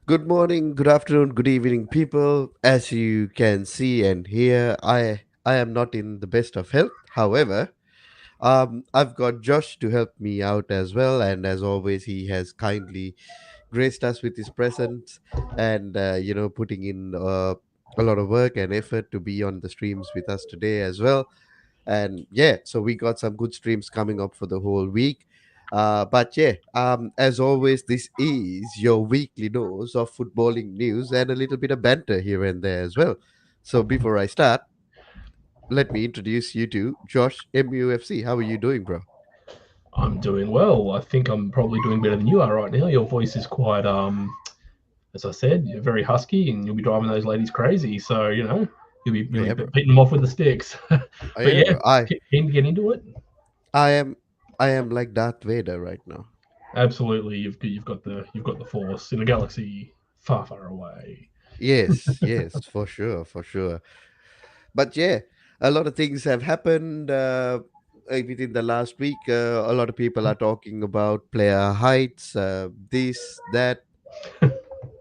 Good morning, good afternoon, good evening, people. As you can see and hear, I am not in the best of health. However, I've got Josh to help me out as well, and as always, he has kindly graced us with his presence and putting in a lot of work and effort to be on the streams with us today as well. And yeah, so we got some good streams coming up for the whole week. But yeah, as always, this is your weekly dose of footballing news and a little bit of banter here and there as well. So before I start, let me introduce you to Josh MUFC. How are you doing, bro? I'm doing well. I think I'm probably doing better than you are right now. Your voice is quite, as I said, you're very husky, and you'll be driving those ladies crazy. So you'll be really Yeah, bro. beating them off with the sticks. Oh, But yeah, yeah, bro. keen to get into it. I am I am like Darth Vader right now. Absolutely, you've got the force in a galaxy far, far away. Yes, yes, for sure, for sure. But yeah, a lot of things have happened within the last week. A lot of people are talking about player heights, this, that.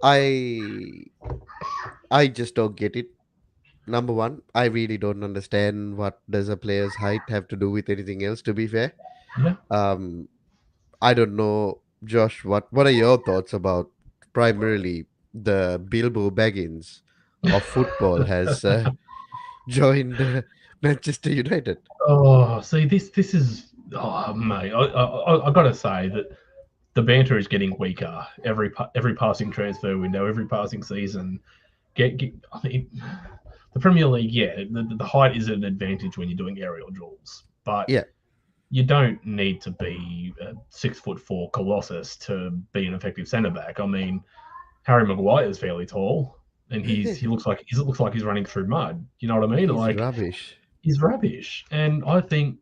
I I just don't get it. Number one, I really don't understand what does a player's height have to do with anything else. To be fair, Yeah. um, I don't know, Josh. What are your thoughts about primarily the Bilbo Baggins of football has joined Manchester United? See, this is mate. I got to say that the banter is getting weaker every passing transfer window, every passing season. I mean, the Premier League, yeah, the height is an advantage when you're doing aerial duels, but Yeah. you don't need to be a 6'4" colossus to be an effective centre back. I mean, Harry Maguire is fairly tall, and he looks like he's running through mud. You know what I mean? He's Like rubbish. he's rubbish, and I think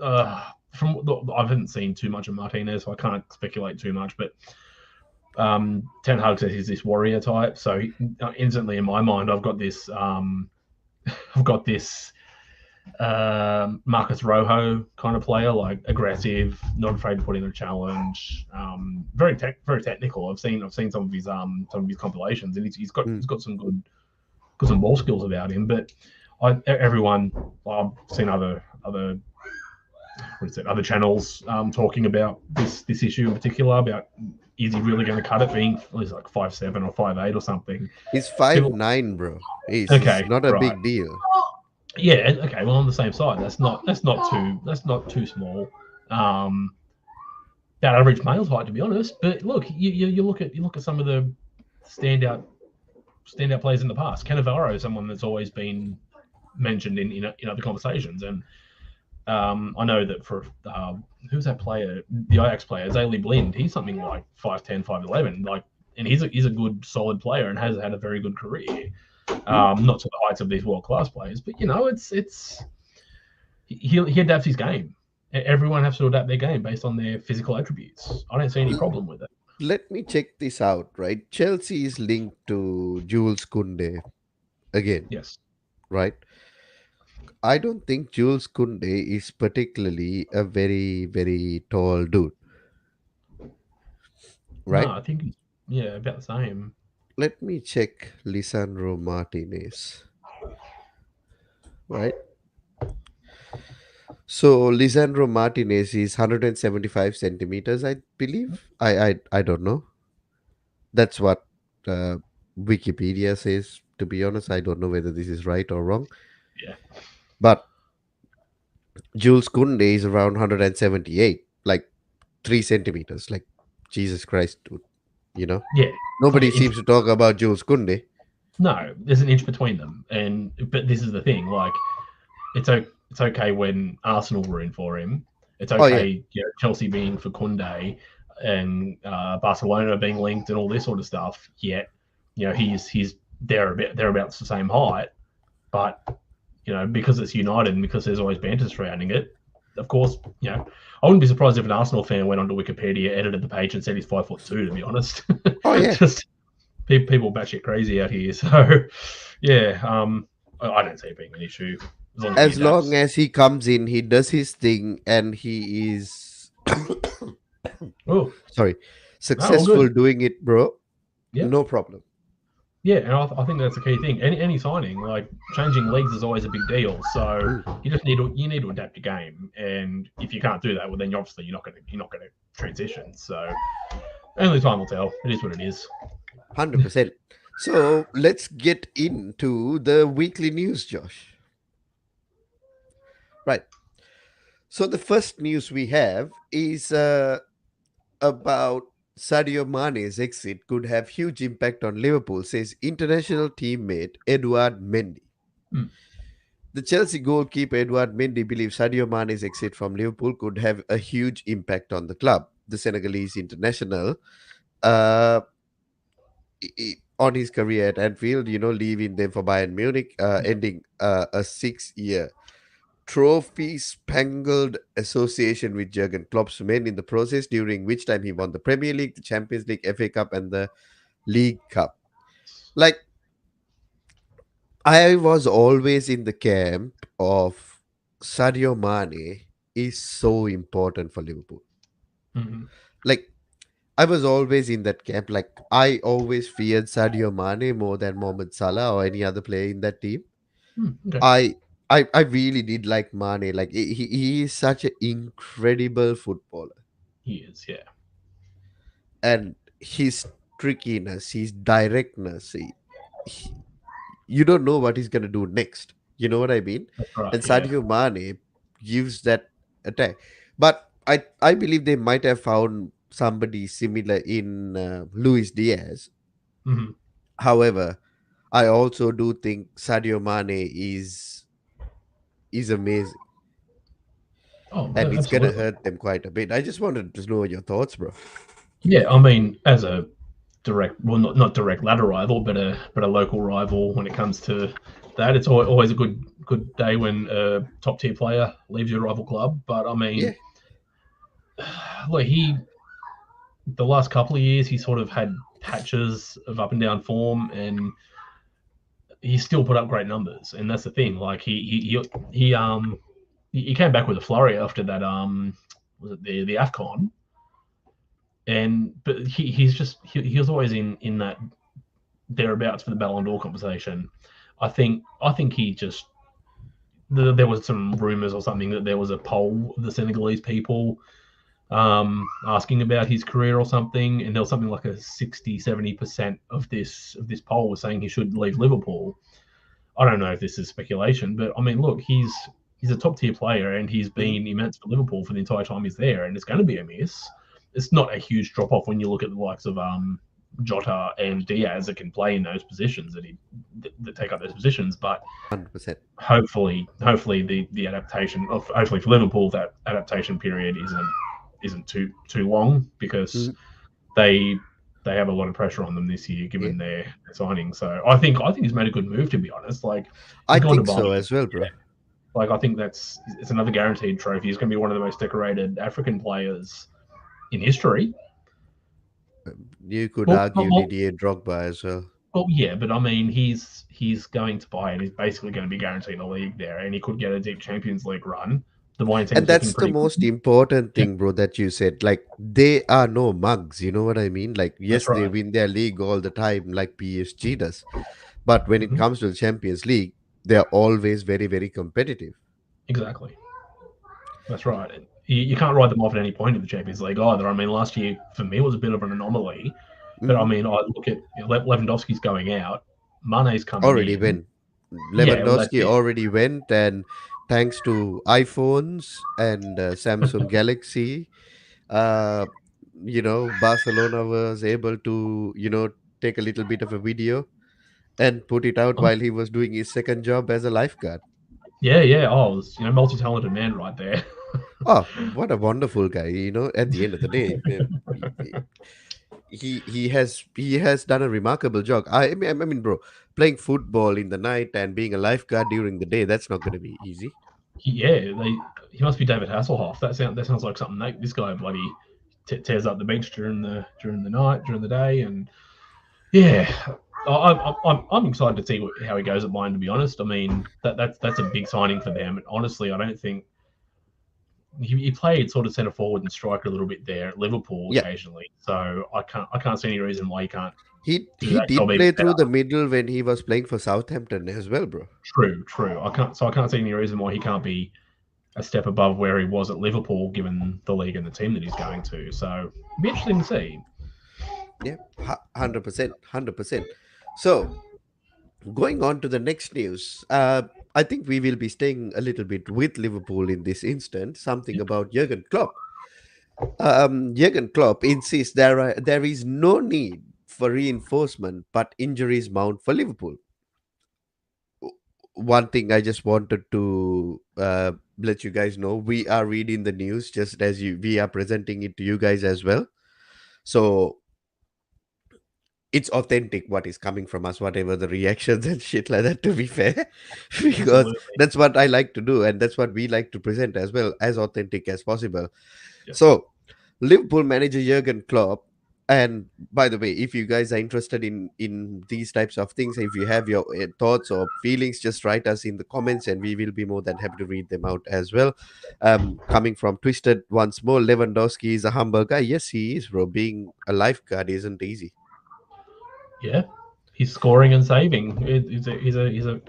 I haven't seen too much of Martinez, so I can't speculate too much, but Ten Hag says he's this warrior type. So instantly in my mind, I've got this Marcus Rojo kind of player, like aggressive, not afraid to put in a challenge, very technical. I've seen some of his compilations, and Mm. he's got some ball skills about him. But everyone, I've seen other what is it, other channels talking about this issue in particular about is he really going to cut it being he's like 5'7" or 5'8" or something. He's five People, nine, bro. He's okay, not a right, big deal. yeah, okay. Well, on the same side, that's not too small. Um, about average male's height, to be honest. But look, you look at some of the standout standout players in the past. Cannavaro is someone that's always been mentioned in other conversations, and I know that for who's that player, the Ajax player, Zayli Blind, he's something like 5'10", 5'11", like, and he's a good solid player and has had a very good career. Mm. Not to the heights of these world class players, but it's he adapts his game. Everyone has to adapt their game based on their physical attributes. I don't see any L- problem with it. Let me check this out, right? Chelsea is linked to Jules Kunde again, Yes. right? I don't think Jules Kunde is particularly a very, very tall dude, No, right? I think yeah, about the same. Let me check Lisandro Martinez, right? So Lisandro Martinez is 175 centimeters, I believe. I don't know. That's what uh, Wikipedia says. To be honest, I don't know whether this is right or wrong. Yeah. But Jules Kunde is around 178, like 3 centimeters. Like Jesus Christ, dude. You know, Yeah. It's like nobody an inch. seems to talk about Jules Kunde. No, there's an inch between them, and but this is the thing. Like it's okay when Arsenal were in for him. It's Oh yeah, okay, Chelsea being for Kunde and Barcelona being linked and all this sort of stuff. Yet, he's thereabouts the same height, but because it's United and because there's always banter surrounding it. Of course, I wouldn't be surprised if an Arsenal fan went onto Wikipedia, edited the page, and said he's 5'2". To be honest, oh yeah. just people batshit crazy out here. So, yeah, I don't see it being an issue as long as he As long adapts. as he comes in, he does his thing, and he is Oh, sorry, no, all successful good. doing it, bro. Yeah, No problem. yeah, and I think that's a key thing. Any signing, like changing leagues, is always a big deal. So Mm, you need to adapt your game, and if you can't do that, well, then obviously you're not going to transition. So only time will tell. It is what it is. 100%. So let's get into the weekly news, Josh. Right. So the first news we have is about Sadio Mane's exit could have huge impact on Liverpool, says international teammate Edouard Mendy. Mm, The Chelsea goalkeeper Edouard Mendy believes Sadio Mane's exit from Liverpool could have a huge impact on the club. The Senegalese international, uh, on his career at Anfield, leaving them for Bayern Munich, yeah. ending a 6 year trophy spangled association with Jurgen Klopp's men in the process, during which time he won the Premier League, the Champions League, FA Cup, and the League Cup. Like, I was always in the camp of Sadio Mane is so important for Liverpool. Mm-hmm. Like, I was always in that camp. Like, I always feared Sadio Mane more than Mohamed Salah or any other player in that team. Okay. I I really did like Mane. Like, he is such an incredible footballer, He is. Yeah. and his trickiness, his directness. He- you don't know what he's gonna do next. You know what I mean? That's right. And Yeah. Sadio Mane gives that attack. But I believe they might have found somebody similar in Luis Diaz. Mm-hmm. However, I also do think Sadio Mane is amazing, Oh, and it's gonna absolutely. hurt them quite a bit. I just wanted to know your thoughts, bro. Yeah. I mean, as a direct, well, not direct ladder rival, but a local rival when it comes to that. It's always a good day when a top tier player leaves your rival club. But I Yeah, mean, look, the last couple of years he sort of had patches of up and down form, and he still put up great numbers. And that's the thing. Like he came back with a flurry after that was it the Afcon, and but he was always in that thereabouts for the Ballon d'Or conversation. I think he just there was some rumors or something that there was a poll of the Senegalese people asking about his career or something, and there was something like a 60-70% of this poll was saying he should leave Liverpool. I don't know if this is speculation, but I mean, look, he's a top tier player and he's mhm, been immense for Liverpool for the entire time he's there, and it's going to be a miss. It's not a huge drop off when you look at the likes of Jota and Diaz that can play in those positions that take up those positions, but 100%. hopefully the adaptation of hopefully for Liverpool that adaptation period isn't too long because Mhm. they they have a lot of pressure on them this year Yeah, given their signing. So I think he's made a good move, to be honest. Like I he's gone to think Bayern. so as well, bro. Like I think it's another guaranteed trophy. He's going to be one of the most decorated African players in history. You could Well, argue well, Didier Drogba as well. well, yeah, but I mean, he's going to buy and he's basically going to be guaranteed a league there, and he could get a deep Champions League run. The Bayern And team's looking that's the pretty good. most important Yeah, thing, bro, that you said. Like, they are no mugs, you know what I mean? Like, yes, that's they right. win their league all the time, like PSG does. But when it Hmm. comes to the Champions League, they're always very, very competitive. Exactly. That's right. You can't write them off at any point in the Champions League either. I mean, last year for me was a bit of an anomaly, but I Hmm. mean, I look at Lewandowski's going out, Mane's coming Already in. went. Yeah, well, that's Lewandowski it. already went, and thanks to iPhones and Samsung Galaxy, uh, Barcelona was able to, take a little bit of a video and put it out while he was doing his second job as a lifeguard. Yeah, yeah. Oh, it was, multi-talented man right there. Oh, what a wonderful guy! At the end of the day, he has done a remarkable job. I mean, bro, playing football in the night and being a lifeguard during the day, that's not going to be easy. Yeah, he must be David Hasselhoff. That sounds like something this guy bloody tears up the beach during the night, during the day, and yeah, I'm excited to see how he goes at Bayern. To be honest, I mean that's a big signing for them. And honestly, I don't think he played sort of centre forward and striker a little bit there at Liverpool Yeah, occasionally. So I can't see any reason why he can't do he that job did even play better. through the middle when he was playing for Southampton as well, bro. True, true. I can't see any reason why he can't be a step above where he was at Liverpool, given the league and the team that he's going to. So it'd be interesting to see. Yeah, 100%, 100%. So going on to the next news, I think we will be staying a little bit with Liverpool in this instant. Something Yep. about Jurgen Klopp. Jurgen Klopp insists there is no need for reinforcement, but injuries mount for Liverpool. One thing I just wanted to let you guys know: we are reading the news just as we are presenting it to you guys as well. So it's authentic what is coming from us, whatever the reactions and shit like that, to be fair. Because Absolutely. that's what I like to do, and that's what we like to present as well, as authentic as possible. Yes. So Liverpool manager Jurgen Klopp, and by the way, if you guys are interested in these types of things, if you have your thoughts or feelings, just write us in the comments, and we will be more than happy to read them out as well. Coming from Twisted once more, Lewandowski is a humble guy. Yes, he is, bro. Being a lifeguard isn't easy. Yeah. He's scoring and saving. He's a.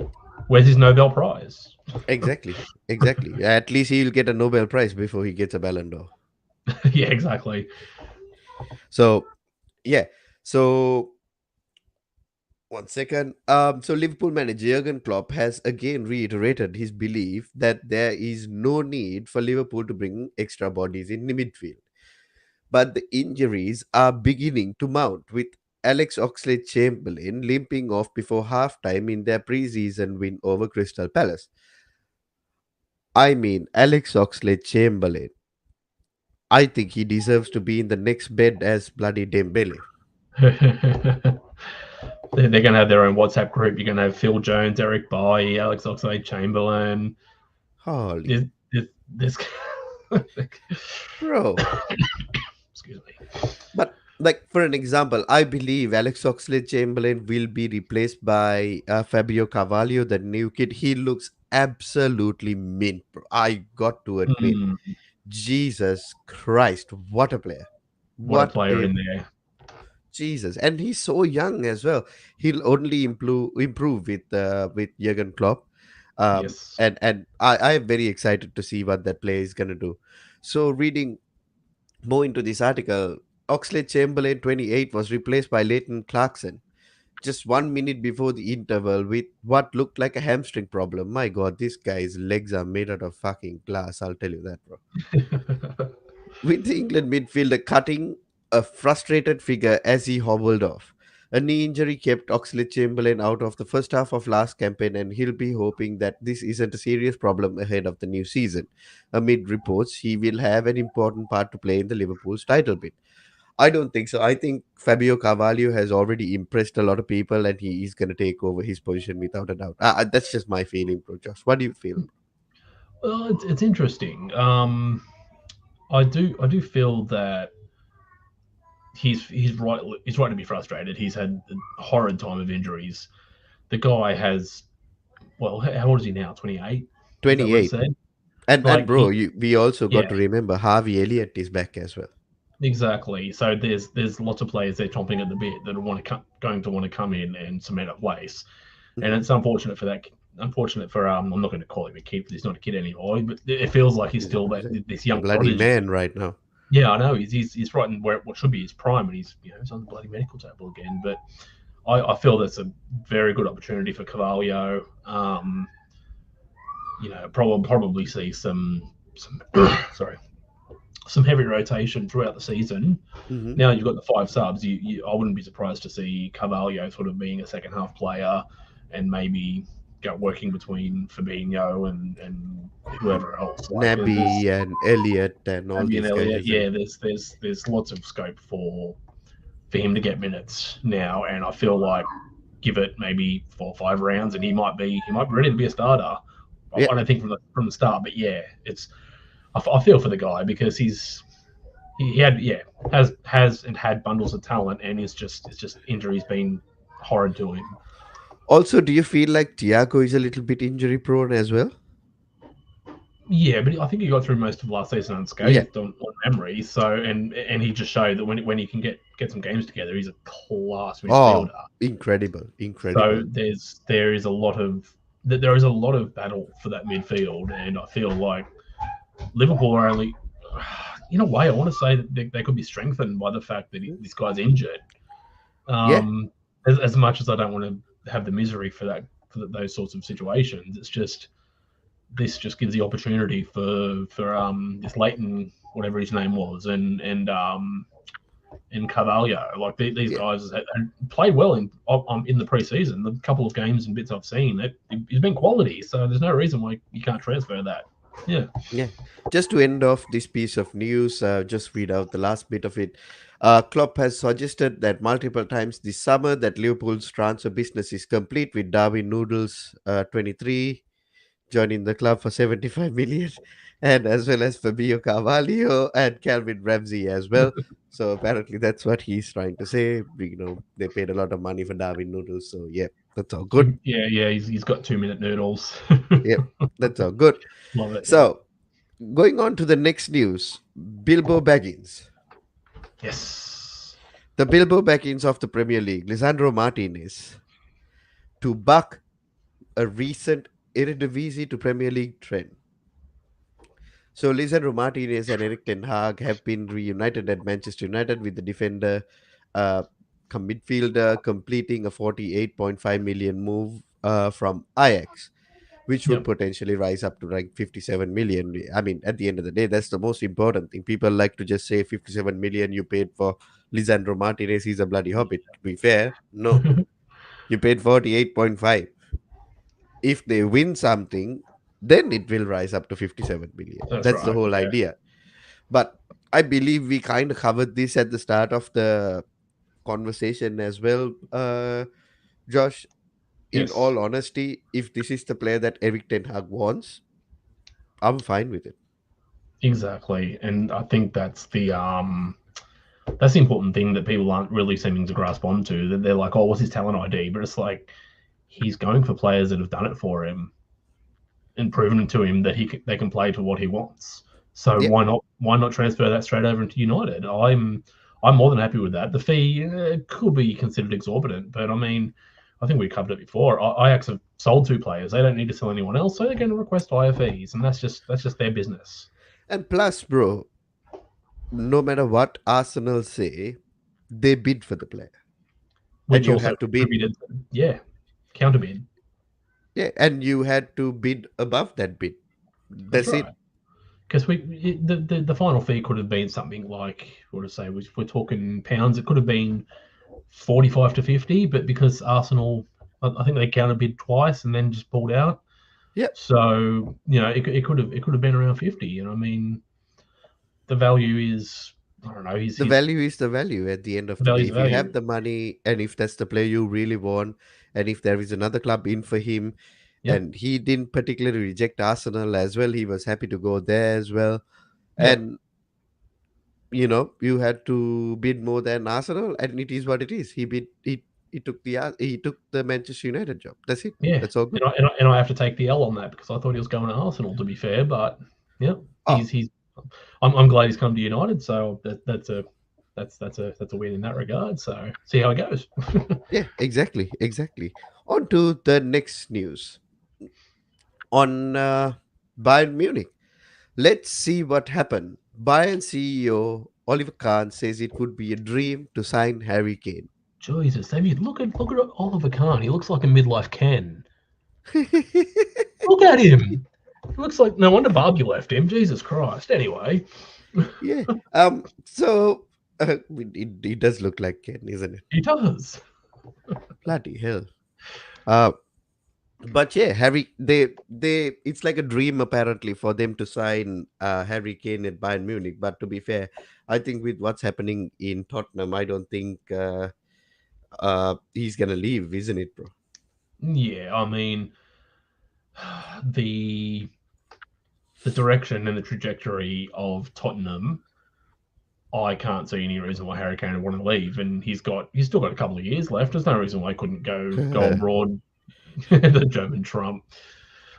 Where's his Nobel Prize? Exactly, exactly. At least he'll get a Nobel Prize before he gets a Ballon d'Or. Yeah, exactly. So yeah, so one second. So Liverpool manager Jurgen Klopp has again reiterated his belief that there is no need for Liverpool to bring extra bodies in the midfield. But the injuries are beginning to mount, with Alex Oxlade-Chamberlain limping off before halftime in their preseason win over Crystal Palace. I mean, Alex Oxlade-Chamberlain. I think he deserves to be in the next bed as bloody Dembele. They're going to have their own WhatsApp group. You're going to have Phil Jones, Eric Bailly, Alex Oxlade-Chamberlain. Holy, This bro. excuse me. But like for an example, I believe Alex Oxlade-Chamberlain will be replaced by Fabio Carvalho, the new kid. He looks absolutely mint, bro. I got to admit, Mm, Jesus Christ, what a player! what a What player a in there. Jesus, and he's so young as well. He'll only improve with Jurgen Klopp, Yes. and I am very excited to see what that player is gonna do. So reading more into this article, Oxlade Chamberlain 28 was replaced by Leighton Clarkson just 1 minute before the interval with what looked like a hamstring problem. My God, this guy's legs are made out of fucking glass. I'll tell you that, bro. With the England midfielder cutting a frustrated figure as he hobbled off. A knee injury kept Oxlade Chamberlain out of the first half of last campaign, and he'll be hoping that this isn't a serious problem ahead of the new season. Amid reports, he will have an important part to play in the Liverpool's title bid. I don't think so. I think Fabio Carvalho has already impressed a lot of people, and he is going to take over his position without a doubt. That's just my feeling, bro. Josh, what do you feel? Well, it's interesting. I do feel that he's right to be frustrated. He's had a horrid time of injuries. The guy has, well, how old is he now? 28. Is that what it 28. said? And Like bro, we also got yeah, to remember Harvey Elliott is back as well. exactly. So there's lots of players there chomping at the bit that going to want to come in and cement a place, and Mhm. it's unfortunate for that. Unfortunate for I'm not going to call him a kid because he's not a kid anymore, but it feels like he's He's, still he's this a young bloody prodigy. man right now. Yeah, I know he's right in where what should be his prime, and he's on the bloody medical table again. But I feel that's a very good opportunity for Carvalho. Probably see some sorry, some heavy rotation throughout the season. Hmm. Now you've got the five subs. I wouldn't be surprised to see Carvalho sort of being a second half player, and maybe go working between Fabinho and whoever else. Like there's Naby and Elliott and all Maybe an these guys, Elliott. isn't it? Yeah, there's lots of scope for him to get minutes now, and I feel like give it maybe 4 or 5 rounds, and he might be ready to be a starter. Yeah. I don't think from the start, but yeah, I feel for the guy because he had has and had bundles of talent, and it's just injuries been horrid to him. Also, do you feel like Thiago is a little bit injury prone as well? Yeah, but I think he got through most of last season Yeah. unscathed on memory. So and he just showed that when he can get some games together, he's a class Oh, midfielder. incredible, So incredible. there is a lot of there is a lot of battle for that midfield, and I feel like Liverpool are only, in a way, I want to say that they could be strengthened by the fact that this guy's injured. Yeah, Um, as much as I don't want to have the misery for that those sorts of situations, it's just this just gives the opportunity for this Leighton, whatever his name was, and Carvalho. Like these yeah. guys had played well in the preseason. The couple of games and bits I've seen, he's been quality. So there's no reason why you can't transfer that. Yeah. Yeah. Just to end off this piece of news, just read out the last bit of it. Klopp has suggested that multiple times this summer that Liverpool's transfer business is complete with Darwin Noodles, 23, joining the club for 75 million, and as well as Fabio Carvalho and Calvin Ramsey as well. So apparently that's what he's trying to say. They paid a lot of money for Darwin Noodles. So yeah, that's all good. Yeah. He's got 2 minute noodles. Yep, that's all good. Love it. Yeah. So going on to the next news, Bilbo Baggins. Yes. The Bilbo Baggins of the Premier League, Lisandro Martinez, to buck a recent Eredivisie to Premier League trend. So Lisandro Martinez and Eric Ten Hag have been reunited at Manchester United with the defender, uh, midfielder completing a 48.5 million move from Ajax, which would Yep. potentially rise up to like 57 million. I mean, at the end of the day, that's the most important thing. People like to just say 57 million you paid for Lisandro Martinez. He's a bloody hobbit. To be fair, no, you paid 48.5. If they win something, then it will rise up to 57 million. That's That's the right. whole Yeah. idea. But I believe we kind of covered this at the start of the conversation as well, Josh. In Yes. all honesty, if this is the player that Eric Ten Hag wants, I'm fine with it. Exactly. And I think that's the important thing that people aren't really seeming to grasp onto. That they're like, oh, what's his talent ID? But it's like he's going for players that have done it for him and proven to him that they can play to what he wants. So Yeah. why not transfer that straight over into United? I'm more than happy with that. The fee could be considered exorbitant, but I mean, I think we covered it before. Ajax have sold 2 players; they don't need to sell anyone else, so they're going to request higher fees, and that's just their business. And plus, bro, no matter what Arsenal say, they bid for the player. And Which you also had to bid. contributed, yeah, counterbid. Yeah. And you had to bid above that bid. That's That's it. right. Because the final fee could have been something like, what to say, we're talking pounds. It could have been 45 to 50, but because Arsenal, I think they counted bid twice and then just pulled out. Yep. So it could have been around 50. And I mean, the value is, I don't know. The value is the value at the end of The the day. value's the If you have value. the money and if that's the player you really want, and if there is another club in for him, Yep. and he didn't particularly reject Arsenal as well, he was happy to go there as well. Yep. And you had to bid more than Arsenal, and it is what it is. He took the Manchester United job. That's it. Yeah. That's all good. And I have to take the L on that because I thought he was going to Arsenal. To be fair, but yeah, Oh, he's. I'm glad he's come to United. So that's a win in that regard. So see how it goes. yeah, exactly, exactly. On to the next news on Bayern Munich. Let's see what happened. Bayern CEO Oliver Kahn says it would be a dream to sign Harry Kane. Jesus, David, look at Oliver Kahn. He looks like a midlife Ken. Look at him. He looks like no wonder Barbie left him. Jesus Christ. Anyway, Yeah. So it does look like Ken, isn't it? he does. Bloody hell. Uh, but yeah, it's like a dream apparently for them to sign Harry Kane at Bayern Munich. But to be fair, I think with what's happening in Tottenham, I don't think he's gonna leave, isn't it, bro? Yeah, I mean the the direction and the trajectory of Tottenham. I can't see any reason why Harry Kane would want to leave, and he's still got a couple of years left. There's no reason why he couldn't go abroad. The German Trump.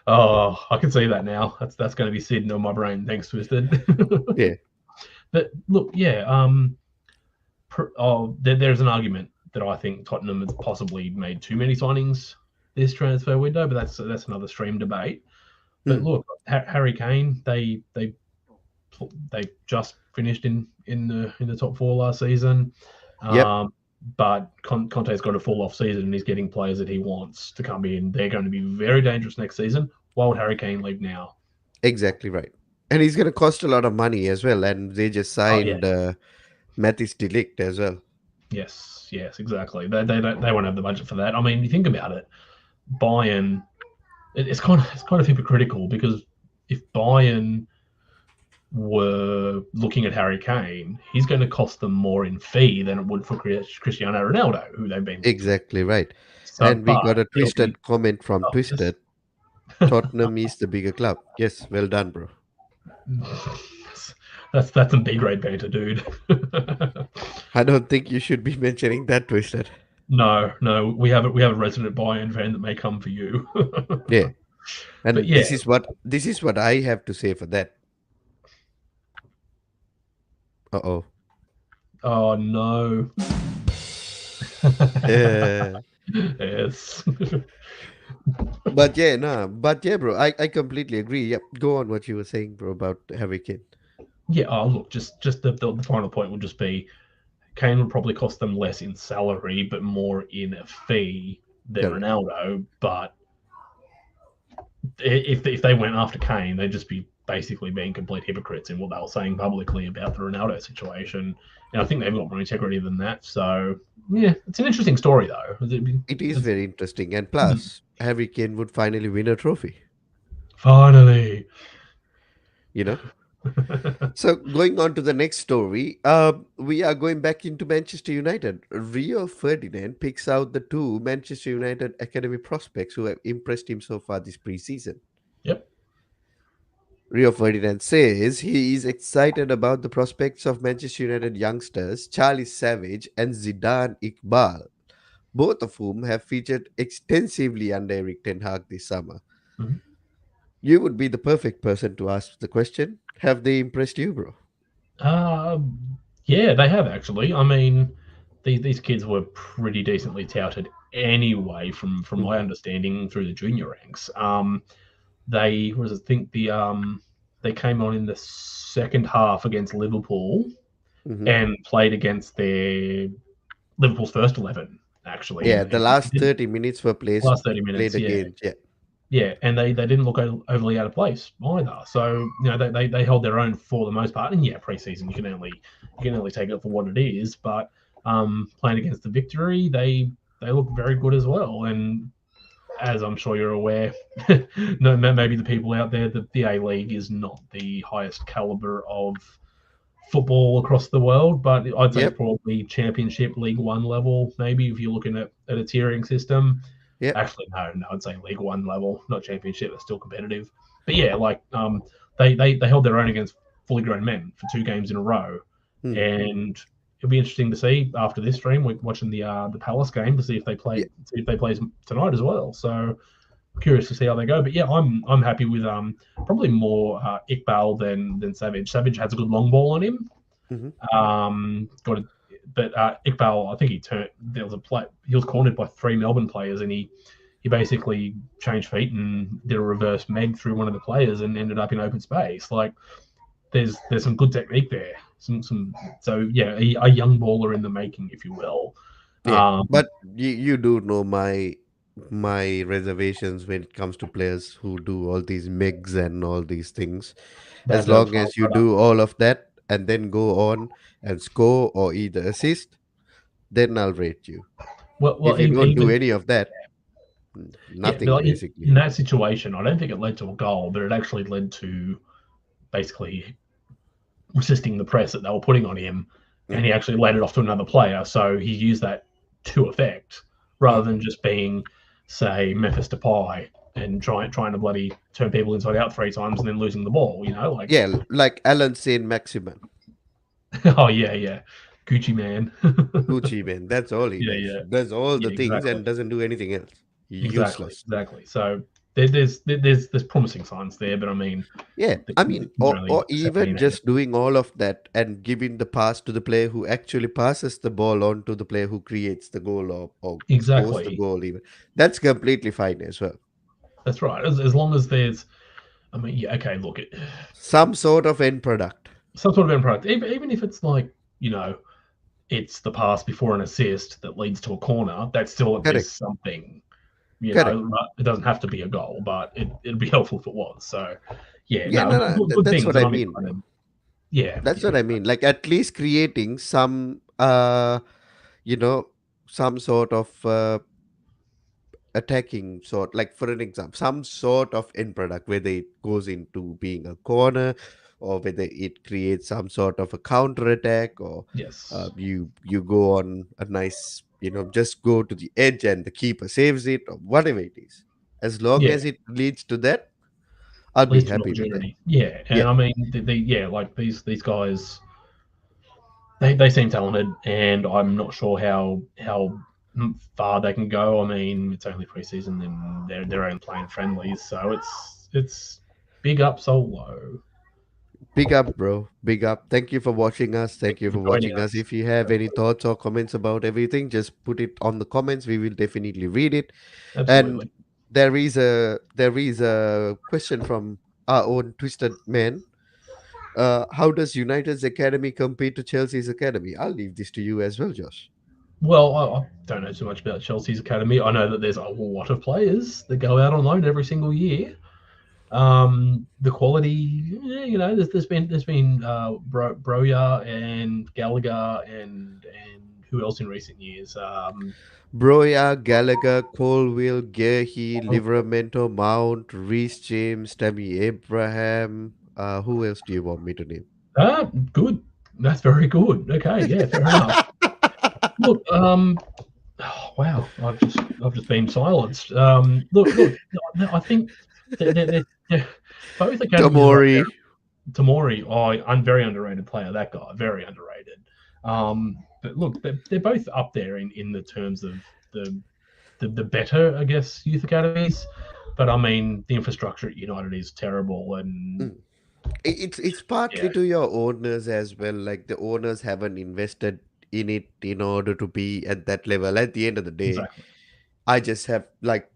Oh, I can see that now. That's going to be sitting on my brain. Thanks, Twisted. Yeah. But look, yeah, there's an argument that I think Tottenham has possibly made too many signings this transfer window, but that's another stream debate. But Hmm. look, Harry Kane, they just finished in the top four last season. Yep. Um, but Conte's got a full off season and he's getting players that he wants to come in. They're going to be very dangerous next season. Why would Harry Kane leave now? Exactly right. And he's going to cost a lot of money as well. And they just Oh yeah, signed Mathis Delict as well. yes, exactly. They won't have the budget for that. I mean, you think about it, Bayern. It's kind of hypocritical because if Bayern were looking at Harry Kane, he's going to cost them more in fee than it would for Cristiano Ronaldo, who they've been linked with. Exactly right. So, And we but got a it'll be twisted comment from oh, yes. Twisted. Tottenham is the bigger club. Yes, well done, bro. That's some B grade banter, dude. I don't think you should be mentioning that, Twisted. No, we have a resident Bayern fan that may come for you. Yeah. But And yeah, this is what I have to say for that. Uh-oh. oh no, Uh, yes, but yeah, nah. But yeah, bro, I completely agree. Yep. Go on what you were saying, bro, about Harry Kane. yeah. Oh look, just the final point would just be Kane would probably cost them less in salary, but more in a fee than Correct. Ronaldo. But if they went after Kane, they'd just be basically being complete hypocrites in what they were saying publicly about the Ronaldo situation. And I think they've got more integrity than that. So yeah, it's an interesting story though. It is It's, very interesting. And plus, Harry Kane would finally win a trophy, finally. you know? So going on to the next story, we are going back into Manchester United. Rio Ferdinand picks out the two Manchester United academy prospects who have impressed him so far this preseason. Yep. Rio Ferdinand says he is excited about the prospects of Manchester United youngsters Charlie Savage and Zidane Iqbal, both of whom have featured extensively under Eric Ten Hag this summer. Mhm. You would be the perfect person to ask the question. Have they impressed you, bro? Uh, yeah, they have actually. I mean, these kids were pretty decently touted anyway, from my Hmm. understanding through the junior ranks. They was I think they came on in the second half against Liverpool Hmm. and played against their Liverpool's first 11 actually Yeah, in, the in last the 30 minutes were last 30 played minutes. Yeah, against. Yeah, yeah, and they didn't look overly out of place either. So they held their own for the most part. And yeah, preseason you can only take it for what it is. But playing against the Victory, they look very good as well. And as I'm sure you're aware, no, maybe the people out there, the A League is not the highest caliber of football across the world, but I'd say it's yep, probably Championship League One level. Maybe if you're looking at a tiering system. yep. Actually, no, I'd say League One level, not Championship. They're still competitive. But yeah, like they held their own against fully grown men for 2 games in a row, Hmm. and it'll be interesting to see after this stream. We're watching the Palace game to Yeah, see if they play tonight as well. So curious to see how they go. But yeah, I'm happy with probably more Iqbal than Savage. Savage has a good long ball on him. hmm, Got a, but Iqbal, I think there was a play. He was cornered by 3 Melbourne players, and he basically changed feet and did a reverse meg through one of the players and ended up in open space. Like there's some good technique there. Some so yeah, a young baller in the making, if you will. yeah. Um, But you do know my reservations when it comes to players who do all these MIGs and all these things. As they'll long throw as you right up. do all of that and then go on and score or either assist, then I'll rate you. Well, If you don't do even any of that, yeah, but nothing like in basically. that situation, I don't think it led to a goal, but it actually led to basically resisting the press that they were putting on him, and he Hmm. actually laid it off to another player. So he used that to effect rather than just being, say, Memphis Depay and trying to bloody turn people inside out 3 times and then losing the ball. Like Yeah, like Alan Saint Maximan. oh yeah, Gucci man. Gucci man. That's all he Yeah, does. yeah, Does all the yeah, things exactly, and doesn't do anything else. exactly, Useless. exactly. So. there's promising signs there, but I mean, Yeah, I mean, he's only or 17, even 18. just doing all of that and giving the pass to the player who actually passes the ball on to the player who creates the goal, or scores the Exactly. goal, even. That's completely fine as well. That's right. As long as there's, I mean, yeah, okay, look, Some sort of end product. some sort of end product, even if it's like, you know, it's the pass before an assist that leads to a corner, that's still at Correct. least something. You Correct. know, it doesn't have to be a goal, but it'd be helpful if it was. So, yeah, Yeah, no, no, no, good that's things, what and I I'm mean. excited. Yeah, That's yeah, what I mean. Like, at least creating some, you know, some sort of attacking sort, like for an example, some sort of end product, whether it goes into being a corner, or whether it creates some sort of a counter attack, or yes, you go on a nice, just go to the edge and the keeper saves it, or whatever it is. As long yeah. as it leads to that, I'll be Leads to an happy with that. opportunity. Yeah, Yeah. and I mean, yeah, like these guys, they seem talented, and I'm not sure how far they can go. I mean, it's only preseason, and they're only playing friendlies, so it's big up Solo. Big up, bro. Big up. Thank you for watching us. Thank Thank you you for for joining watching us. us. If you have any thoughts or comments about everything, just put it on the comments. We will definitely read it. And Absolutely. there is a question from our own Twisted Man. How does United's academy compare to Chelsea's academy? I'll leave this to you as well, Josh. Well, I don't know too much about Chelsea's academy. I know that there's a lot of players that go out on loan every single year. The quality, you know, there's been Broya and Gallagher and who else in recent years? Broya, Gallagher, Colville, Gearhey, Livramento, Mount, Reece James, Tammy Abraham. Who else do you want me to name? Good. That's very good. Okay, yeah, fair enough. Look, oh, wow, I've just been silenced. Look, no, I think they're both academies are up there. Tomori. Tamori, oh, very underrated player. That guy, very underrated. But look, they're both up there in the terms of the better, I guess, youth academies. But I mean, the infrastructure at United is terrible, and Mm. It's partly yeah, to your owners as well. Like, the owners haven't invested in it in order to be at that level. At the end of the day, exactly. I just have, like,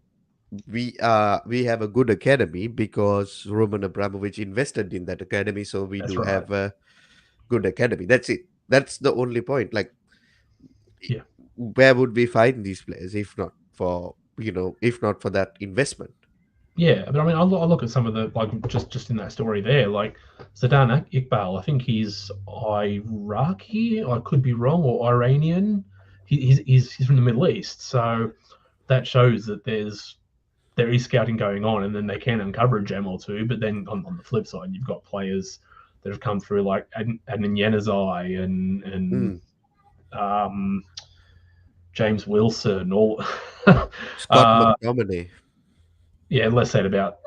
we have a good academy because Roman Abramovich invested in that academy, so we That's do right. have a good academy. That's it. That's the only point. Like, i- Yeah. where would we find these players if not for that investment? Yeah, but I mean, I look at some of the like just in that story there, like Zidane Iqbal. I think he's Iraqi. I could be wrong, or Iranian. He's from the Middle East, so that shows that there is scouting going on, and then they can uncover a gem or two. But then on the flip side, you've got players that have come through like Adnan Januzaj and Mm. um, James Wilson. All Scott uh, McTominay. yeah, less said about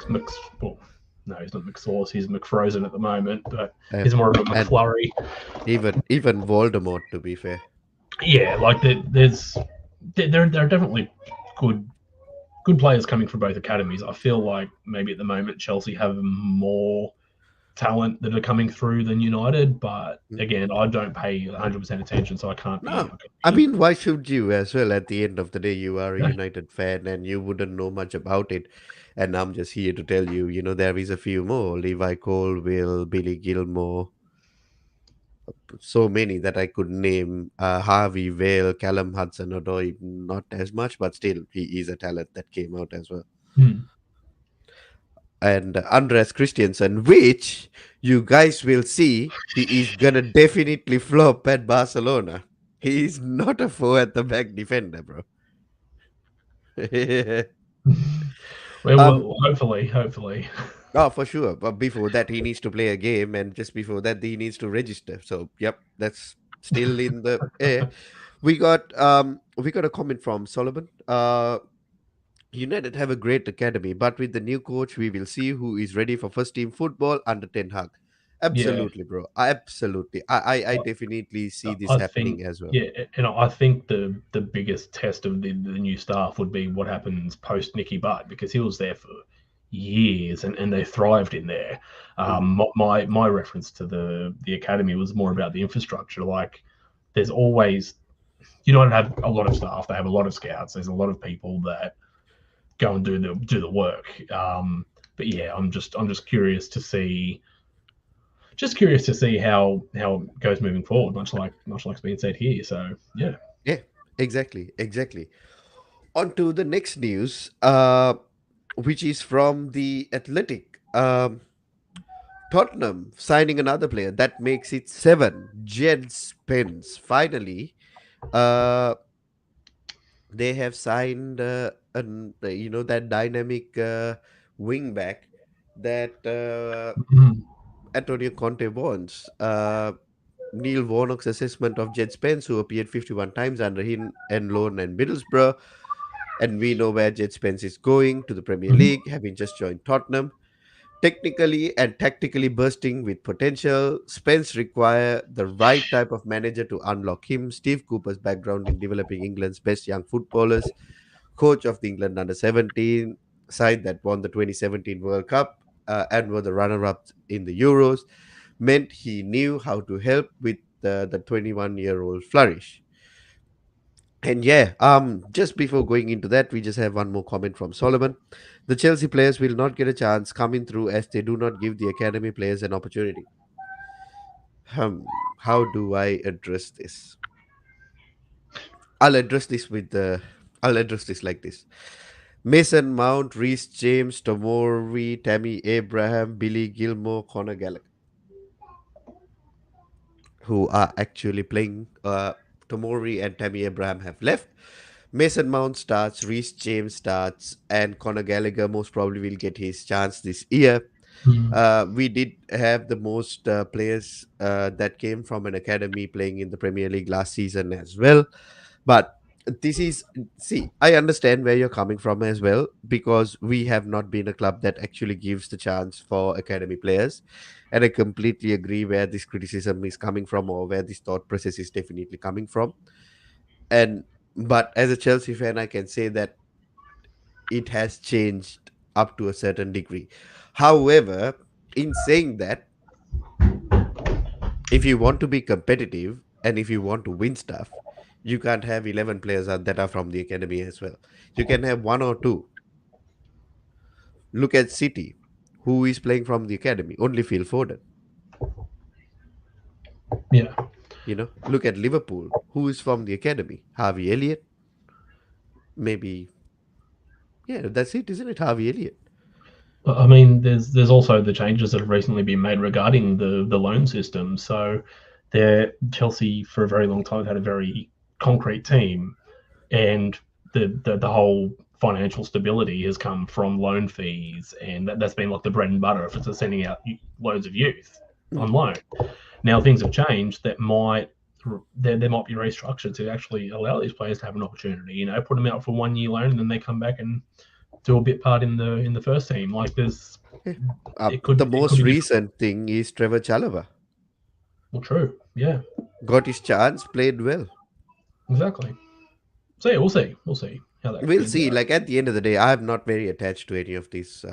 Mix. Well, no, he's not McSauce. He's McFrozen at the moment, but he's and more of a and McFlurry. even Voldemort, to be fair. Yeah, like there are definitely good good players coming from both academies. I feel like maybe at the moment Chelsea have more talent that are coming through than United, but Mm. again, I don't pay 100% attention, so I can't be. No, I mean, why should you as well? At the end of the day, you are a Yeah, United fan and you wouldn't know much about it. And I'm just here to tell you, there is a few more: Levi Colville, Billy Gilmore, so many that I could name. Harvey Vale, Callum Hudson-Odoi, not as much, but still, he is a talent that came out as well. hmm. And Andres Christiansen, which you guys will see, he is gonna definitely flop at Barcelona. He is not a four at the back defender, bro. um, Well, hopefully. oh, for sure. But before that, he needs to play a game, and just before that, he needs to register. So, yep, that's still in the air. We got a comment from Solomon. United have a great academy, but with the new coach, we will see who is ready for first team football under Ten Hag. Yeah, Absolutely, bro. Absolutely. I definitely see this I think happening as well. yeah, and I think the biggest test of the new staff would be what happens post Nicky Butt because he was there for years and they thrived in there. Hmm. My reference to the academy was more about the infrastructure. Like, there's always you don't have a lot of staff. They have a lot of scouts. There's a lot of people that go and do the work. But yeah, I'm just curious to see how it goes moving forward. Much like's been said here. So yeah. Yeah, exactly. Exactly. On to the next news, which is from the Athletic. Tottenham signing another player. That makes it seven. Jed Spence. Finally, uh, they have signed that dynamic wing back that Mhm. Antonio Conte wants. Neil Warnock's assessment of Jed Spence, who appeared 51 times under him and Lone and Middlesbrough, and we know where Jed Spence is going to the Premier Mhm. League, having just joined Tottenham. Technically and tactically bursting with potential, Spence require the right type of manager to unlock him. Steve Cooper's background in developing England's best young footballers, coach of the England under 17 side that won the 2017 World Cup and were the runner-up in the Euros, meant he knew how to help with the 21-year-old flourish. And yeah, just before going into that, we just have one more comment from Solomon. The Chelsea players will not get a chance coming through as they do not give the academy players an opportunity. How do I address this? I'll address this with the I'll address this like this. Mason Mount, Reece James, Tomori, Tammy Abraham, Billy Gilmore, Conor Gallagher, who are actually playing. Tomori and Tammy Abraham have left. Mason Mount starts, Reece James starts, and Conor Gallagher most probably will get his chance this year. Mhm. We did have the most players that came from an academy playing in the Premier League last season as well. But this is, see, I understand where you're coming from as well, because we have not been a club that actually gives the chance for academy players. And I completely agree where this criticism is coming from, or where this thought process is definitely coming from. And but as a Chelsea fan, I can say that it has changed up to a certain degree. However, in saying that, if you want to be competitive and if you want to win stuff, you can't have 11 players that are from the academy as well. You can have one or two. Look at City, who is playing from the academy, only Phil Foden. Yeah. Look at Liverpool, who is from the academy, Harvey Elliott, maybe. Yeah, that's it, isn't it? Harvey Elliott. I mean, there's also the changes that have recently been made regarding the loan system. So, Chelsea for a very long time had a very concrete team, and the whole financial stability has come from loan fees, and that's been like the bread and butter if it's sending out loads of youth Mm, on loan. Now things have changed that there might be restructured to actually allow these players to have an opportunity. Put them out for 1 year loan, and then they come back and do a bit part in the first team. Like there's yeah. it The could it could most be different. recent thing is Trevor Chalobah. Well, true. Yeah, Got his chance, played well. exactly. So yeah, we'll see how that We'll pans see. out. Like at the end of the day, I'm not very attached to any of these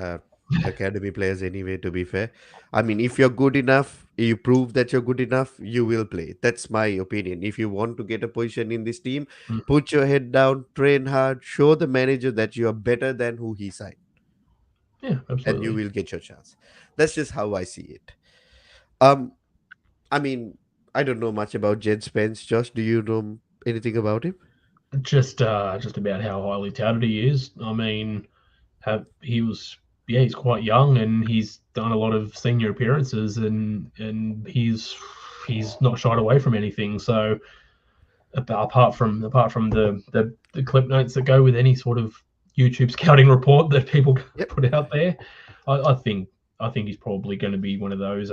academy players anyway, to be fair. I mean, if you're good enough, you prove that you're good enough, you will play. That's my opinion. If you want to get a position in this team, Mm, put your head down, train hard, show the manager that you are better than who he signed, yeah, and you absolutely. will get your chance. That's just how I see it. Um, I mean, I don't know much about Jed Spence. Josh, do you know anything about him? Just about how highly touted he is. I mean, he was yeah, he's quite young and he's done a lot of senior appearances and he's not shied away from anything. So apart from the clip notes that go with any sort of YouTube scouting report that people Yep. put out there, I think he's probably going to be one of those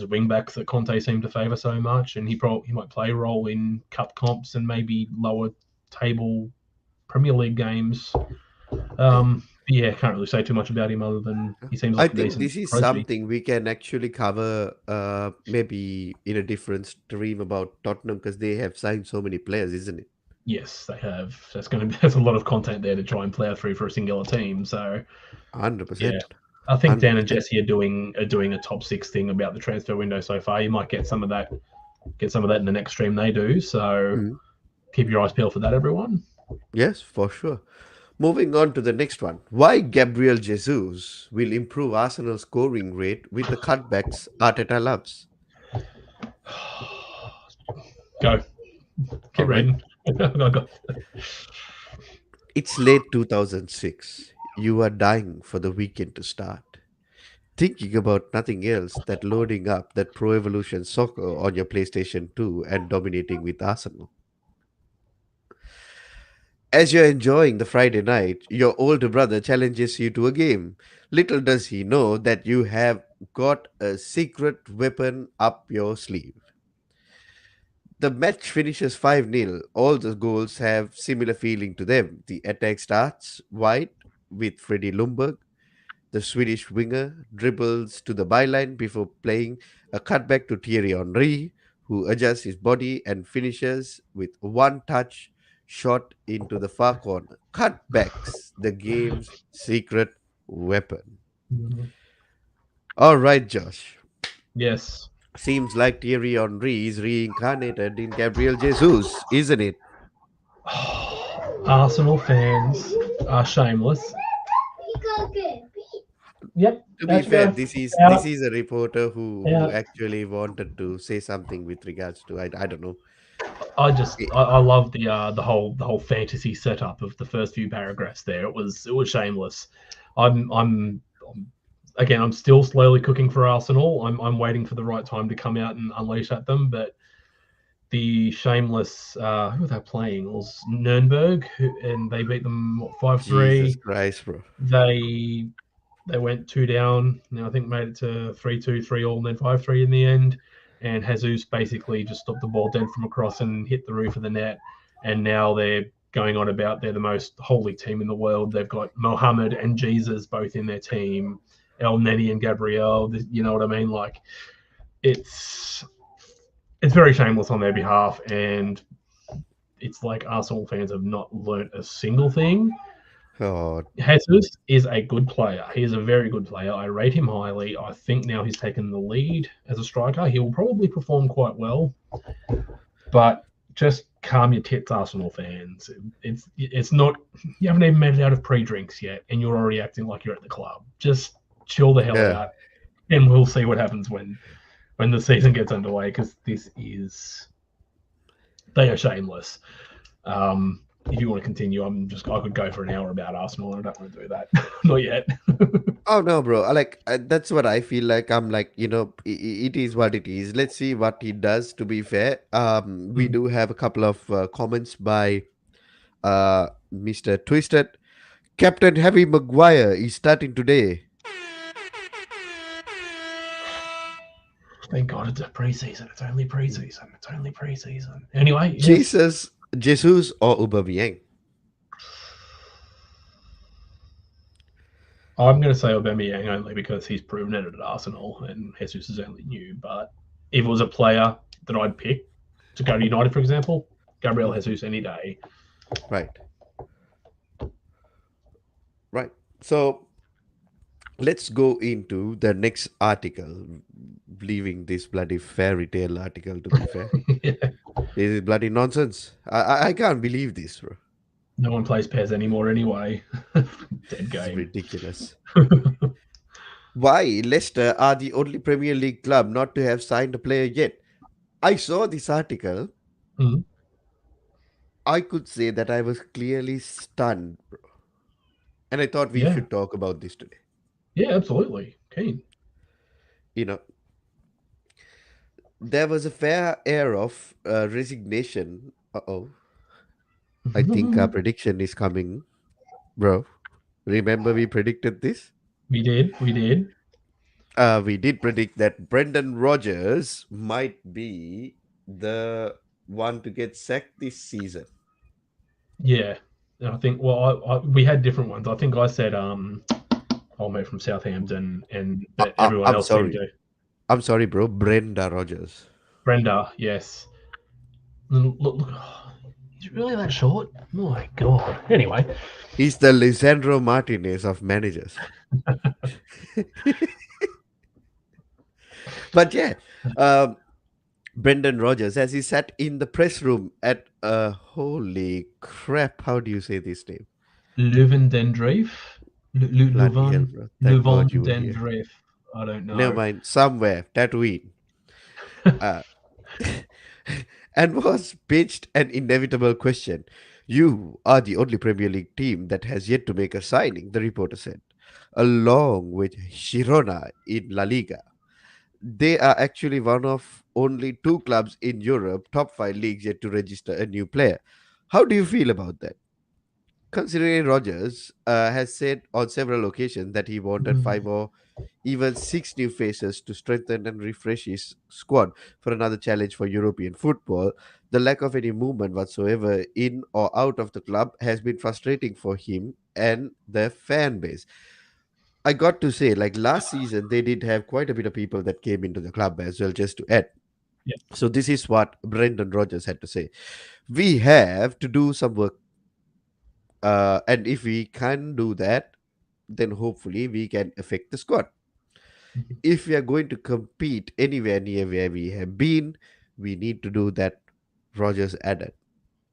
wing backs that Conte seemed to favour so much, and he might play a role in cup comps and maybe lower table Premier League games. Yeah, can't really say too much about him other than he seems I like a think decent this is progeny. something we can actually cover maybe in a different stream about Tottenham because they have signed so many players, isn't it? Yes, they have. That's going to be there's a lot of content there to try and plow through for a singular team. So yeah, 100%. I think Dan and 100%. Jesse are doing a top six thing about the transfer window so far. You might get some of that in the next stream they do. So Mm. keep your eyes peeled for that, everyone. Yes, for sure. Moving on to the next one. Why Gabriel Jesus will improve Arsenal's scoring rate with the cutbacks Arteta loves? Go, All keep right. reading. Go. It's late 2006. You are dying for the weekend to start. Thinking about nothing else that loading up that Pro Evolution Soccer on your PlayStation 2 and dominating with Arsenal. As you're enjoying the Friday night, your older brother challenges you to a game. Little does he know that you have got a secret weapon up your sleeve. The match finishes 5-0. All the goals have similar feeling to them. The attack starts wide with Freddie Lumberg. The Swedish winger dribbles to the byline before playing a cutback to Thierry Henry, who adjusts his body and finishes with one touch shot into the far corner. Cutbacks, the game's secret weapon. All right, Josh. Yes. Seems like Thierry Henry is reincarnated in Gabriel Jesus, isn't it? Arsenal fans are shameless. Yep, To be that's fair, go. this Out, is a reporter who out. actually wanted to say something with regards to I don't know. I love the whole fantasy setup of the first few paragraphs there. It was shameless. I'm again I'm still slowly cooking for Arsenal. I'm waiting for the right time to come out and unleash at them. But the shameless who were they playing? It was Nuremberg, and they beat them what, Jesus 5-3. Christ, bro. They they went two down. Now I think made it to 3-2, 3-all, and then 5-3 in the end. And Jesus basically just stopped the ball dead from across and hit the roof of the net. And now they're going on about they're the most holy team in the world. They've got Mohammed and Jesus both in their team, El Neni and Gabriel. You know what I mean? Like it's it's very shameless on their behalf, and it's like Arsenal fans have not learnt a single thing. Oh, Jesus is a good player. He is a very good player. I rate him highly. I think now he's taken the lead as a striker. He will probably perform quite well, but just calm your tits, Arsenal fans. It's not. You haven't even made it out of pre-drinks yet, and you're already acting like you're at the club. Just chill the hell yeah. out, and we'll see what happens when the season gets underway. Because they are shameless. If you want to continue, I could go for an hour about Arsenal. I don't want to do that. Not yet. Oh no, bro. That's what I feel like. I'm like, it is what it is. Let's see what he does. To be fair, we do have a couple of comments by Mr. Twisted. Captain Heavy Maguire is starting today. Thank God it's a preseason. It's only preseason. It's only preseason. Anyway, yes. Jesus or Aubameyang. I'm going to say Aubameyang only because he's proven it at Arsenal and Jesus is only new. But if it was a player that I'd pick to go to United, for example, Gabriel Mhm. Jesus any day. Right, right. So let's go into the next article. Leaving this bloody fairy tale article. To be fair, this is bloody nonsense. I can't believe this, bro. No one plays pairs anymore anyway. Dead This is game. ridiculous. Why Leicester are the only Premier League club not to have signed a player yet? I saw this article. Mm. I could say that I was clearly stunned, bro. And I thought we Yeah. should talk about this today. Yeah, absolutely. Keen. You know, there was a fair air of resignation. Uh oh. I think our prediction is coming, bro. Remember, we predicted this? We did. We did. We did predict that Brendan Rodgers might be the one to get sacked this season. Yeah. I think we had different ones. I think I said old mate from Southampton, and but everyone I'm else seemed sorry. to I'm sorry, bro. Brenda Rogers. Brenda. Yes. Look, he's really that short. Oh my god. Anyway, He's the Lisandro Martinez of managers. But yeah, um, Brendan Rogers, as he sat in the press room at holy crap, how do you say this name? Leuven den Dreef, Bloody hell, bro! Thank Leuven God you were den here. Dreef. I don't Never know. mind, somewhere Tatooine, uh, and was pitched an inevitable question. You are the only Premier League team that has yet to make a signing, the reporter said, along with Girona in La Liga. They are actually one of only two clubs in Europe, top five leagues, yet to register a new player. How do you feel about that? Considering Rogers has said on several occasions that he wanted five or even six new faces to strengthen and refresh his squad for another challenge for European football, the lack of any movement whatsoever in or out of the club has been frustrating for him and the fan base. I got to say, like last season, they did have quite a bit of people that came into the club as well, just to add. Yeah. So, this is what Brendan Rodgers had to say. We have to do some work, and if we can do that, then hopefully we can affect the squad. If we are going to compete anywhere near where we have been, we need to do that, Rogers added.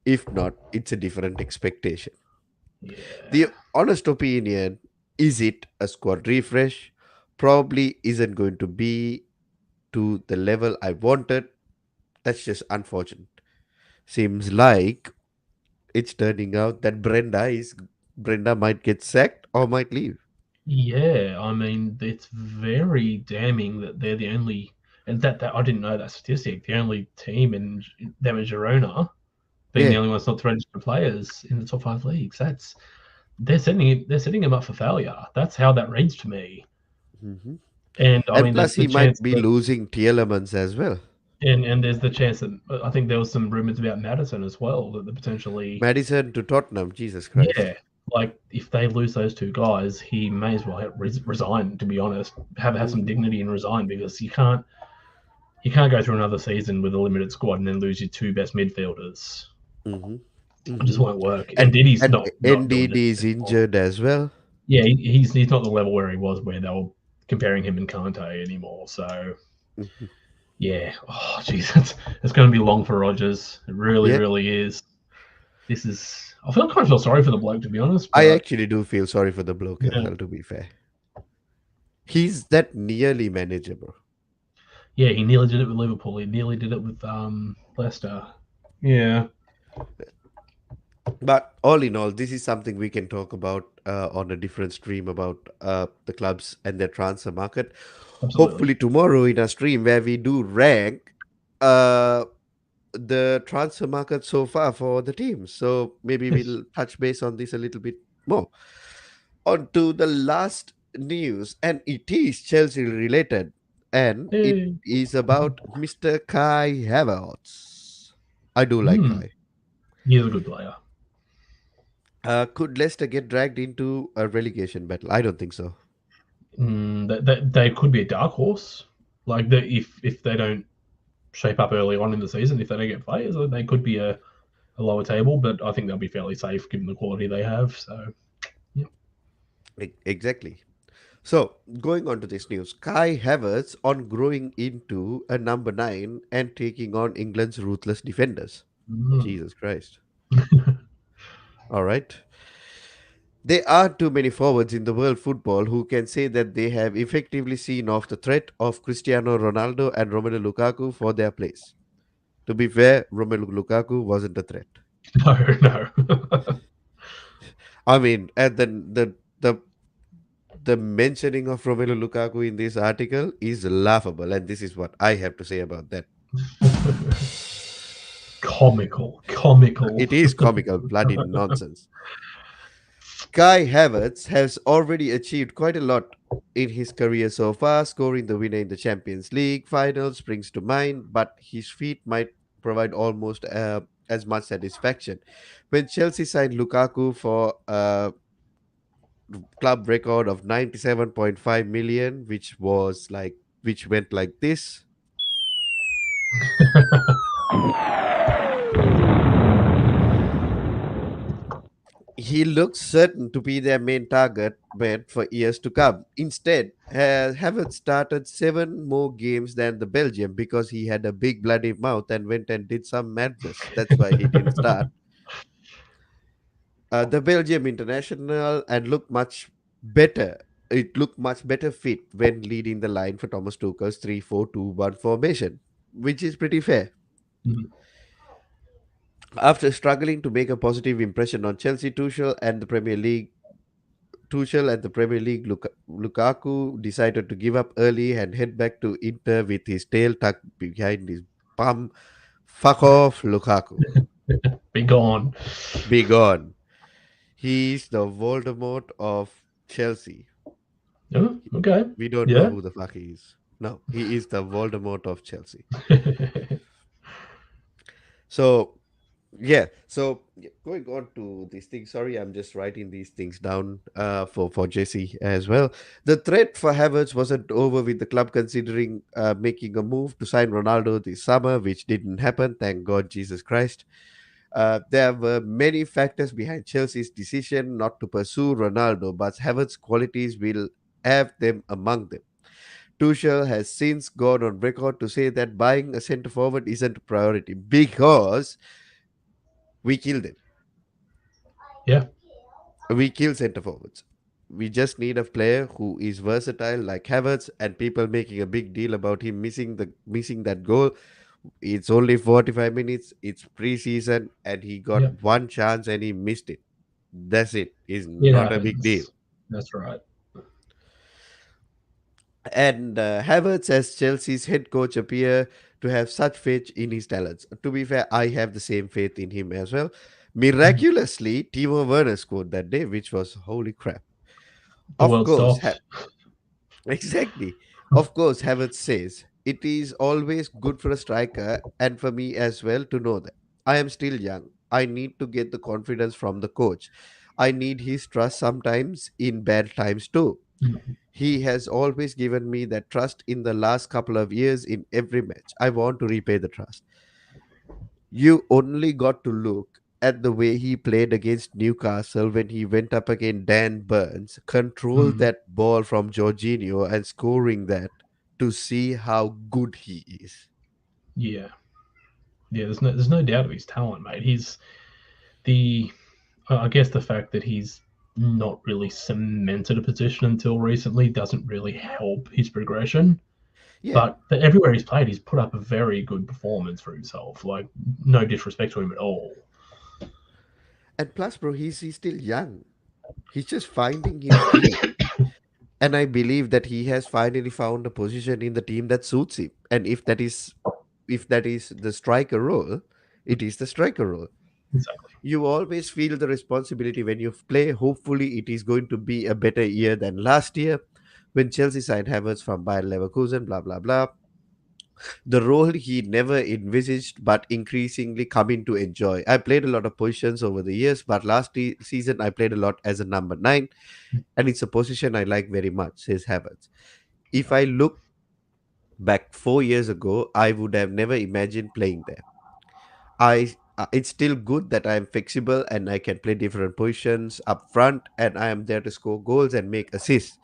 If not, it's a different expectation. Yeah. The honest opinion is it a squad refresh? Probably isn't going to be to the level I wanted. That's just unfortunate. Seems like it's turning out that Brenda might get sacked or might leave. Yeah, I mean, it's very damning that they're the only, and that I didn't know that statistic. The only team in them is Girona being the Yeah. only ones not to register players in the top five leagues. That's they're setting him up for failure. That's how that reads to me. Hmm. And I And mean, plus, there's the he might chance be that, losing Tielemans as well. and there's the chance that I think there was some rumors about Madison as well that the potentially, Madison to Tottenham, Jesus Christ. yeah, like if they lose those two guys, he may as well resign. To be honest, have some Hmm. dignity and resign because you can't go through another season with a limited squad and then lose your two best midfielders. Hmm. It just Hmm. won't work. And Diddy's And not doing it NDD is anymore. injured as well. Yeah, he's not the level where he was where they were comparing him and Kante anymore. So Mhm. yeah, oh jeez, it's going to be long for Rogers. It really, Yeah, really is. This is. I feel kind of feel sorry for the bloke to be honest, I but actually do feel sorry for the bloke as yeah, well, to be fair. He's that nearly manageable. yeah, he nearly did it with Liverpool. He nearly did it with Leicester. Yeah, But all in all, this is something we can talk about on a different stream about the clubs and their transfer market. absolutely. Hopefully, tomorrow in a stream where we do rank uh, the transfer market so far for the teams. So maybe Yes. we'll touch base on this a little bit more. On to the last news, and it is Chelsea related, and it Hey. is about Mr. Kai Havertz. I do like Hmm. Kai. He's a good player. Could Leicester get dragged into a relegation battle? I don't think so. That they could be a dark horse. Like if they don't shape up early on in the season, if they don't get players, they could be a lower table. But I think they'll be fairly safe given the quality they have. So yeah. Exactly. So, going on to this news, Kai Havertz on growing into a number nine and taking on England's ruthless defenders. Mm. Jesus Christ. All right. There are too many forwards in the world football who can say that they have effectively seen off the threat of Cristiano Ronaldo and Romelu Lukaku for their place. To be fair, Romelu Lukaku wasn't a threat. No, no. I mean, and then the mentioning of Romelu Lukaku in this article is laughable, and this is what I have to say about that. Comical, comical. It is comical, bloody nonsense. Kai Havertz has already achieved quite a lot in his career so far. Scoring the winner in the Champions League final springs to mind, but his feet might provide almost as much satisfaction. When Chelsea signed Lukaku for a club record of 97.5 million, which went like this. He looked certain to be their main target man for years to come. Instead, Havertz started 7 more games than the Belgium because he had a big bloody mouth and went and did some madness. That's why he didn't start. The Belgium international and looked much better. It looked much better fit when leading the line for Thomas Tuchel's 3-4-2-1 formation, which is pretty fair. Mhm. After struggling to make a positive impression on Chelsea, Tuchel and the Premier League, Lukaku decided to give up early and head back to Inter with his tail tucked behind his bum. Fuck off, Lukaku. Be gone. Be gone. He's the Voldemort of Chelsea. Oh, okay. We don't know Yeah. who the fuck he is. No, he is the Voldemort of Chelsea. So going on to these things. Sorry, I'm just writing these things down for Jesse as well. The threat for Havertz wasn't over with the club considering making a move to sign Ronaldo this summer, which didn't happen. Thank God, Jesus Christ. There were many factors behind Chelsea's decision not to pursue Ronaldo, but Havertz's qualities will have them among them. Tuchel has since gone on record to say that buying a centre forward isn't a priority because we killed it. Yeah. We kill centre forwards. We just need a player who is versatile like Havertz, and people making a big deal about him missing that goal. It's only 45 minutes. It's preseason, and he got Yeah. one chance and he missed it. That's it. It's It not a big deal. happens. That's right. And Havertz, as Chelsea's head coach, appear to have such faith in his talents. To be fair, I have the same faith in him as well. Mhm. Miraculously, Timo Werner scored that day, which was holy crap. The Of world course, stopped. exactly. Of course, Havertz says it is always good for a striker and for me as well to know that I am still young. I need to get the confidence from the coach. I need his trust sometimes in bad times too. Mhm. He has always given me that trust in the last couple of years in every match. I want to repay the trust. You only got to look at the way he played against Newcastle when he went up against Dan Burns, controlled Mhm. that ball from Jorginho and scoring that to see how good he is. Yeah. Yeah. There's no doubt of his talent, mate. He's the I guess the fact that he's not really cemented a position until recently doesn't really help his progression. Yeah, But everywhere he's played, he's put up a very good performance for himself. Like, no disrespect to him at all. and plus, bro, he's still young. He's just finding his feet. And I believe that he has finally found a position in the team that suits him. And if that is the striker role, it is the striker role. Exactly. You always feel the responsibility when you play. Hopefully, it is going to be a better year than last year when Chelsea signed Havertz from Bayer Leverkusen, blah, blah, blah. The role he never envisaged but increasingly coming to enjoy. I played a lot of positions over the years, but season I played a lot as a number 9, and it's a position I like very much, says Havertz. If Yeah. I look back 4 years ago, I would have never imagined playing there. It's still good that I am flexible and I can play different positions up front, and I am there to score goals and make assists.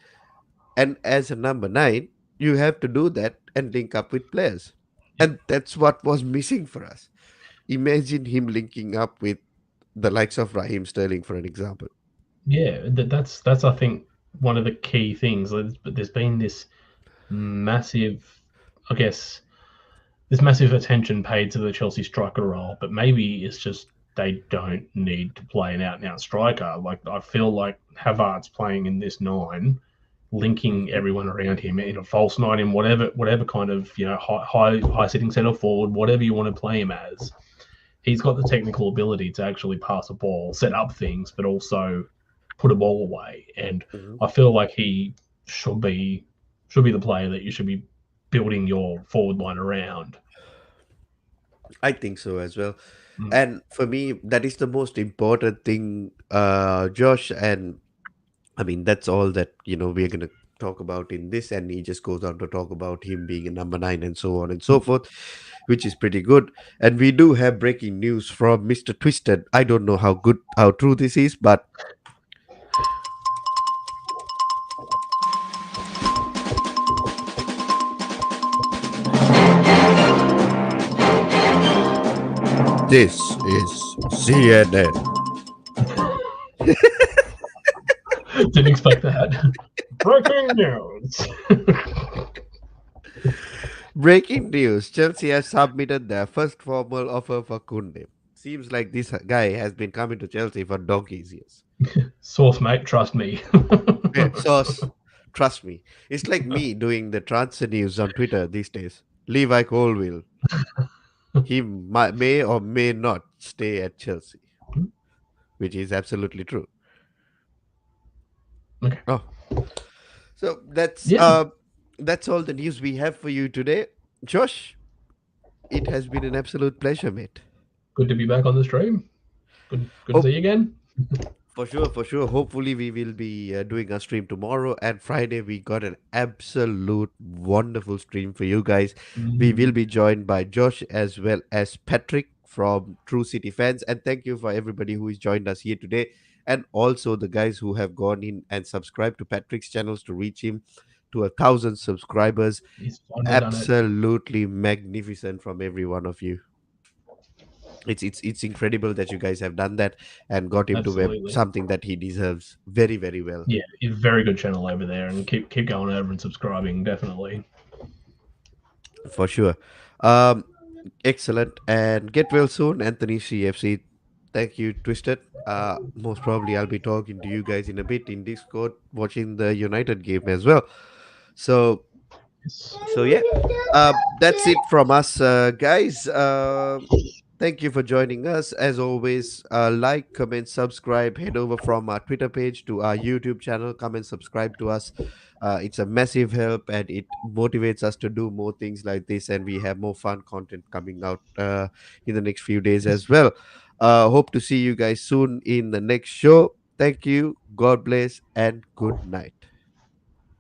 And as a number 9, you have to do that and link up with players. Yeah. And that's what was missing for us. Imagine him linking up with the likes of Raheem Sterling, for an example. Yeah. That's I think one of the key things. But there's been this massive, I guess, this massive attention paid to the Chelsea striker role, but maybe it's just they don't need to play an out and out striker. Like I feel like Havertz playing in this nine, linking Mhm. everyone around him in a false nine in whatever kind of high sitting centre forward, whatever you want to play him as. He's got the technical ability to actually pass a ball, set up things, but also put a ball away. And Mhm. I feel like he should be should be the player that you should be building your forward line around. I think so as well. Mm. And for me, that is the most important thing, Josh. And I mean, that's all that, we're going to talk about in this. And he just goes on to talk about him being a number nine and so on and so forth, which is pretty good. And we do have breaking news from Mr. Twisted. I don't know how true this is, but this is CNN. Didn't expect that. Breaking news. Breaking news: Chelsea has submitted their first formal offer for Kunde. Seems like this guy has been coming to Chelsea for donkey's years. Source, mate, trust me. Yeah, Sauce, trust me. It's like me doing the transfer news on Twitter these days. Levi Colwill, he may or may not stay at Chelsea, which is absolutely true. Okay. Oh, so Yeah, that's all the news we have for you today. Josh, it has been an absolute pleasure, mate. good to be back on the stream. Good to see you Hope again. For sure, for sure. Hopefully, we will be doing a stream tomorrow and Friday. We got an absolute wonderful stream for you guys. We will Mm, be joined by Josh as well as Patrick from True City Fans. And thank you for everybody who has joined us here today. And also the guys who have gone in and subscribed to Patrick's channels to reach him to 1,000 subscribers. he's finally done it. Absolutely magnificent from every one of you. It's incredible that you guys have done that and got him to web Absolutely. something that he deserves very, very well. Yeah, a very good channel over there, and keep going over and subscribing. Definitely. For sure. um Excellent, and get well soon, Anthony CFC. Thank you, Twisted. Most probably I'll be talking to you guys in a bit in Discord, watching the United game as well. So Yes. yeah, that's it from us, guys. Thank you for joining us. As always, like, comment, subscribe. Head over from our Twitter page to our YouTube channel. Come and subscribe to us. It's a massive help, and it motivates us to do more things like this. And we have more fun content coming out in the next few days Yes. as well. Hope to see you guys soon in the next show. Thank you. God bless, and good night.